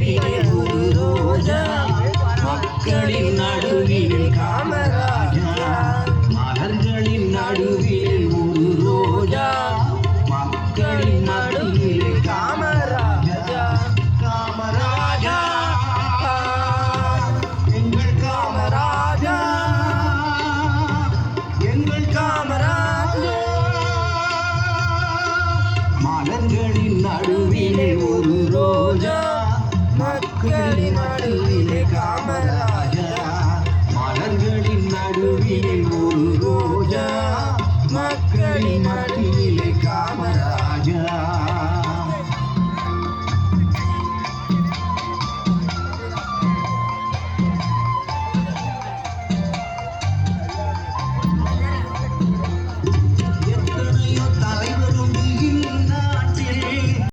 நடுவிலே ஒரு ரோஜா மக்களின் நடுவிலே காமராஜா மலர்களின் நடுவிலே ஒரு ரோஜா மக்களின் நடுவிலே காமராஜா காமராஜா எங்கள் காமராஜா எங்கள் காமராஜா மலர்களின் நடுவிலே ஒரு ரோஜா மக்களின் நடுவிலே காமராஜா